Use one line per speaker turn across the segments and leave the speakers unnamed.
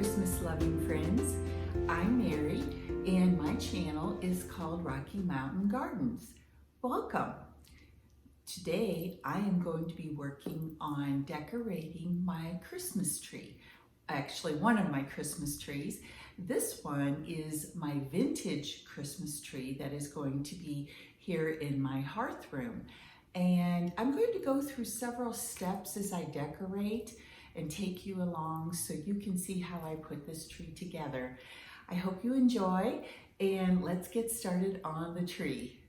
Christmas loving friends. I'm Mary and my channel is called Rocky Mountain Gardens. Welcome. Today I am going to be working on decorating my Christmas tree. Actually, one of my Christmas trees. This one is my vintage Christmas tree that is going to be here in my hearth room. And I'm going to go through several steps as I decorate and take you along so you can see how I put this tree together. I hope you enjoy, and let's get started on the tree.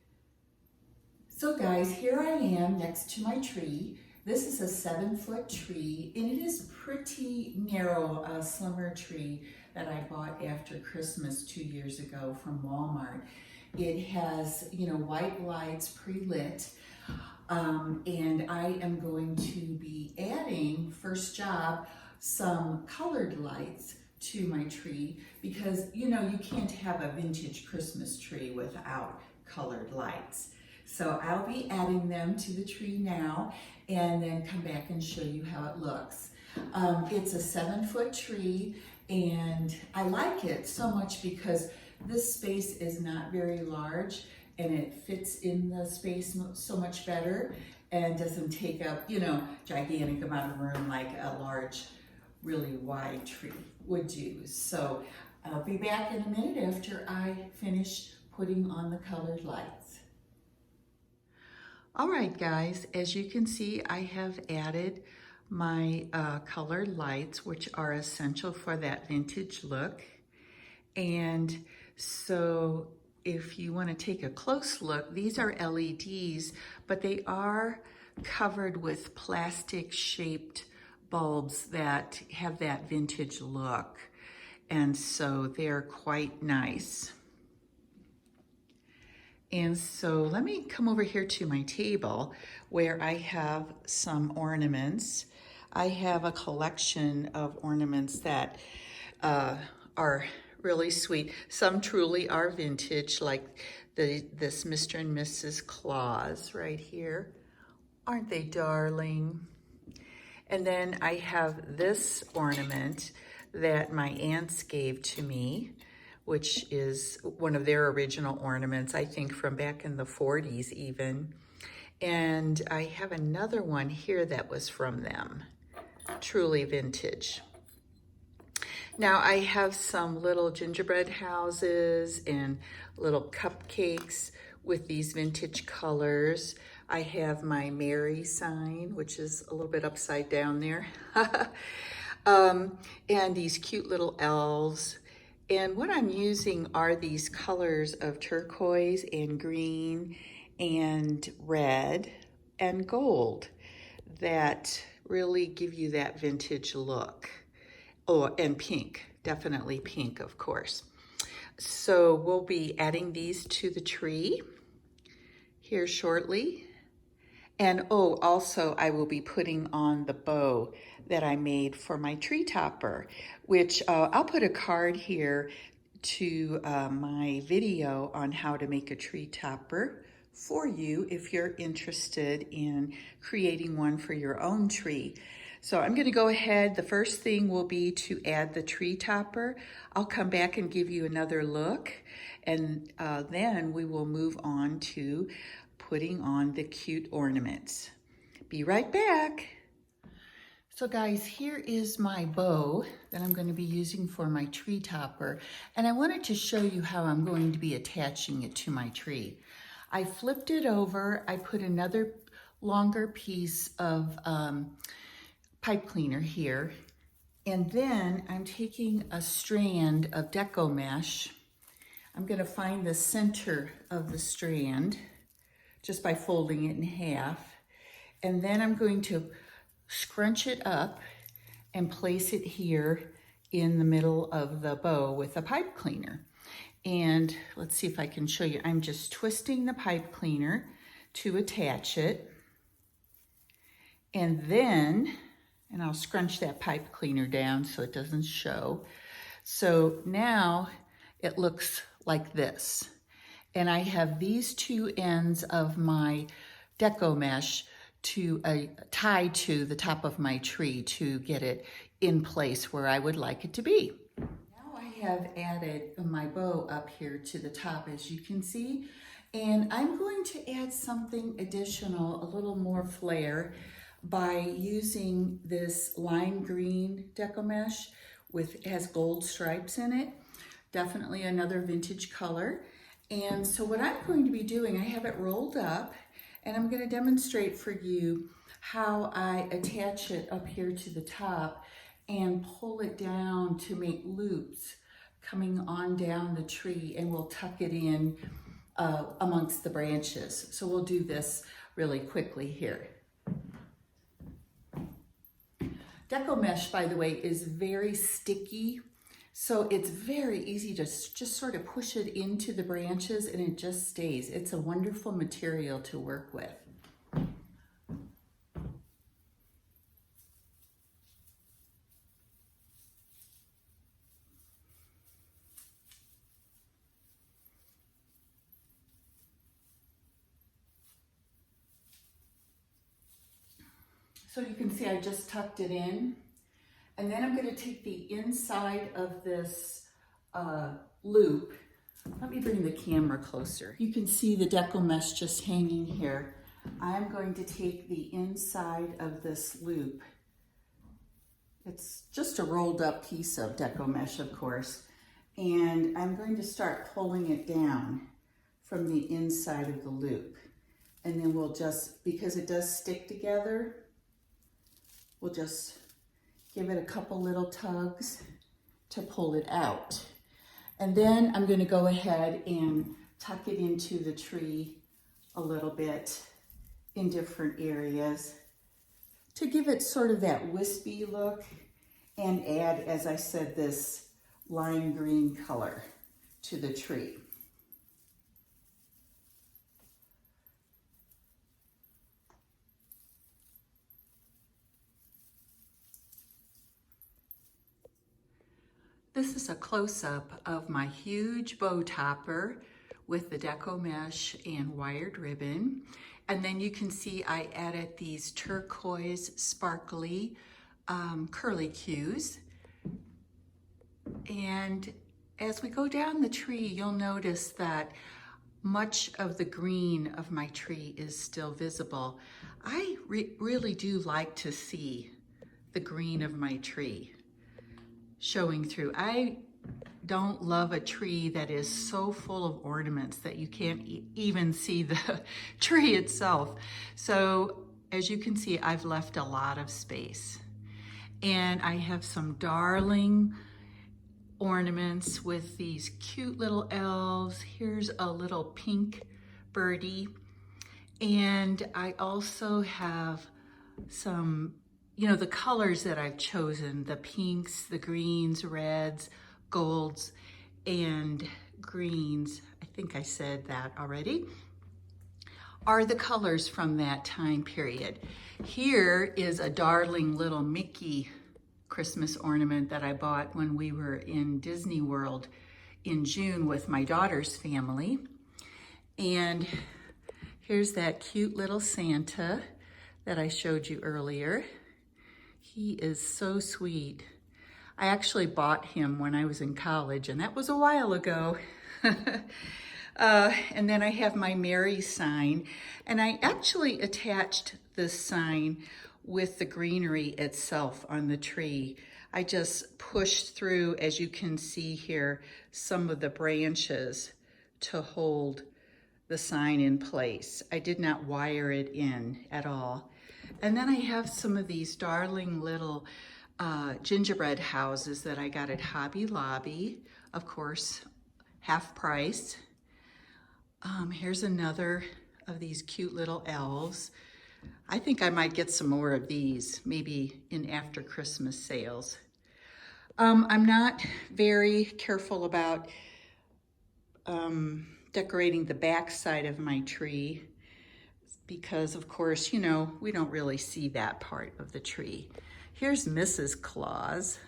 So guys, here I am next to my tree. This is a 7-foot tree, and it is pretty narrow, a slimmer tree that I bought after Christmas 2 years ago from Walmart. It has, white lights pre-lit. And I am going to be adding, first job, some colored lights to my tree because, you can't have a vintage Christmas tree without colored lights. So I'll be adding them to the tree now and then come back and show you how it looks. It's a 7-foot tree, and I like it so much because this space is not very large and it fits in the space so much better and doesn't take up, gigantic amount of room like a large, really wide tree would do. So I'll be back in a minute after I finish putting on the colored lights. All right, guys, as you can see, I have added my colored lights, which are essential for that vintage look. And so if you want to take a close look, these are LEDs, but they are covered with plastic shaped bulbs that have that vintage look. And so they're quite nice. And so let me come over here to my table where I have some ornaments. I have a collection of ornaments that are really sweet. Some truly are vintage, like this Mr. and Mrs. Claus right here. Aren't they darling? And then I have this ornament that my aunts gave to me, which is one of their original ornaments, I think from back in the 40s even. And I have another one here that was from them, truly vintage. Now I have some little gingerbread houses and little cupcakes with these vintage colors. I have my Mary sign, which is a little bit upside down there. And these cute little elves. And what I'm using are these colors of turquoise and green and red and gold that really give you that vintage look. Oh, and pink, definitely pink, of course. So we'll be adding these to the tree here shortly. And also I will be putting on the bow that I made for my tree topper, which I'll put a card here to my video on how to make a tree topper for you if you're interested in creating one for your own tree. So I'm going to go ahead. The first thing will be to add the tree topper. I'll come back and give you another look, and then we will move on to putting on the cute ornaments. Be right back. So guys, here is my bow that I'm going to be using for my tree topper, and I wanted to show you how I'm going to be attaching it to my tree. I flipped it over. I put another longer piece of pipe cleaner here, and then I'm taking a strand of deco mesh. I'm going to find the center of the strand just by folding it in half, and then I'm going to scrunch it up and place it here in the middle of the bow with a pipe cleaner. And let's see if I can show you. I'm just twisting the pipe cleaner to attach it, and then I'll scrunch that pipe cleaner down so it doesn't show. So now it looks like this. And I have these two ends of my deco mesh to tie to the top of my tree to get it in place where I would like it to be. have added my bow up here to the top, as you can see, and I'm going to add something additional, a little more flair, by using this lime green deco mesh has gold stripes in it. Definitely another vintage color. And so what I'm going to be doing, I have it rolled up, and I'm going to demonstrate for you how I attach it up here to the top and pull it down to make loops coming on down the tree, and we'll tuck it in amongst the branches. So we'll do this really quickly here. Deco mesh, by the way, is very sticky, so it's very easy to just sort of push it into the branches and it just stays. It's a wonderful material to work with. So you can see I just tucked it in, and then I'm going to take the inside of this loop. Let me bring the camera closer. You can see the deco mesh just hanging here. I'm going to take the inside of this loop. It's just a rolled up piece of deco mesh, of course, and I'm going to start pulling it down from the inside of the loop. And then we'll just, because it does stick together, we'll just give it a couple little tugs to pull it out. And then I'm going to go ahead and tuck it into the tree a little bit in different areas to give it sort of that wispy look and add, as I said, this lime green color to the tree. This is a close-up of my huge bow topper with the deco mesh and wired ribbon. And then you can see I added these turquoise sparkly curly cues. And as we go down the tree, you'll notice that much of the green of my tree is still visible. I really do like to see the green of my tree showing through. I don't love a tree that is so full of ornaments that you can't even see the tree itself. So as you can see, I've left a lot of space. And I have some darling ornaments with these cute little elves. Here's a little pink birdie. And I also have some, you know, the colors that I've chosen, the pinks, the greens, reds, golds, and greens, I think I said that already, are the colors from that time period. Here is a darling little Mickey Christmas ornament that I bought when we were in Disney World in June with my daughter's family. And here's that cute little Santa that I showed you earlier. He is so sweet. I actually bought him when I was in college, and that was a while ago. And then I have my Mary sign, and I actually attached this sign with the greenery itself on the tree. I just pushed through, as you can see here, some of the branches to hold the sign in place. I did not wire it in at all. And then I have some of these darling little gingerbread houses that I got at Hobby Lobby, of course, half price. Here's another of these cute little elves. I think I might get some more of these, maybe in after Christmas sales. I'm not very careful about decorating the back side of my tree because, of course, you know, we don't really see that part of the tree. Here's Mrs. Claus.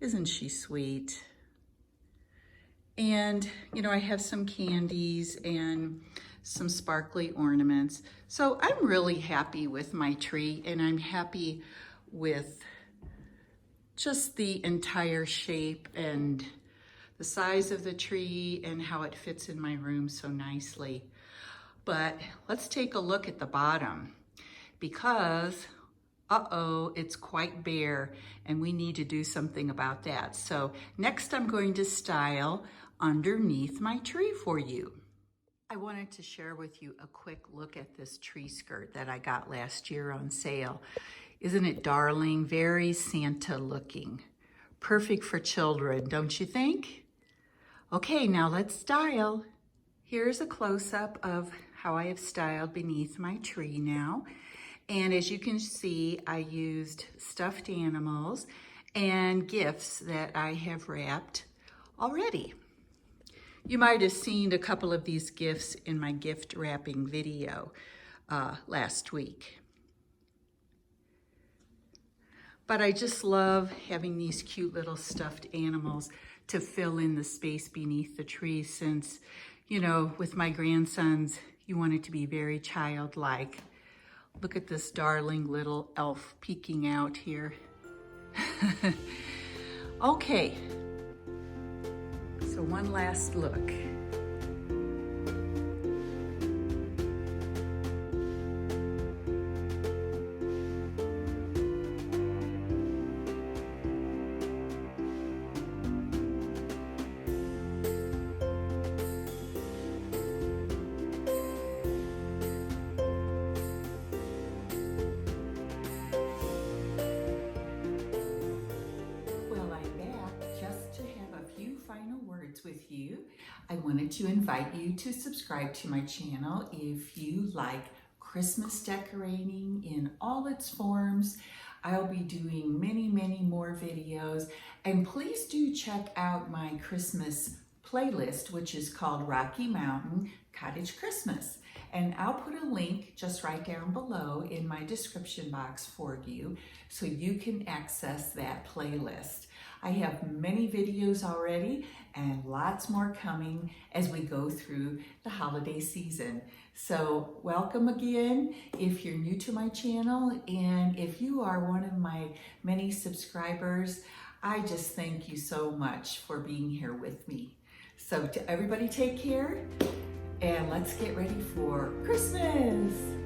Isn't she sweet? And, you know, I have some candies and some sparkly ornaments. So I'm really happy with my tree, and I'm happy with just the entire shape and the size of the tree and how it fits in my room so nicely. But let's take a look at the bottom because, uh-oh, it's quite bare and we need to do something about that. So next I'm going to style underneath my tree for you. I wanted to share with you a quick look at this tree skirt that I got last year on sale. Isn't it darling? Very Santa looking. Perfect for children, don't you think? Okay, now let's style. Here's a close-up of how I have styled beneath my tree now. And as you can see, I used stuffed animals and gifts that I have wrapped already. You might have seen a couple of these gifts in my gift wrapping video last week. But I just love having these cute little stuffed animals to fill in the space beneath the tree since, you know, with my grandsons, you want it to be very childlike. Look at this darling little elf peeking out here. Okay. So one last look. With you. I wanted to invite you to subscribe to my channel if you like Christmas decorating in all its forms. I'll be doing many more videos, and please do check out my Christmas playlist, which is called Rocky Mountain Cottage Christmas. And I'll put a link just right down below in my description box for you so you can access that playlist. I have many videos already and lots more coming as we go through the holiday season. So welcome again if you're new to my channel, and if you are one of my many subscribers, I just thank you so much for being here with me. So to everybody, take care and let's get ready for Christmas.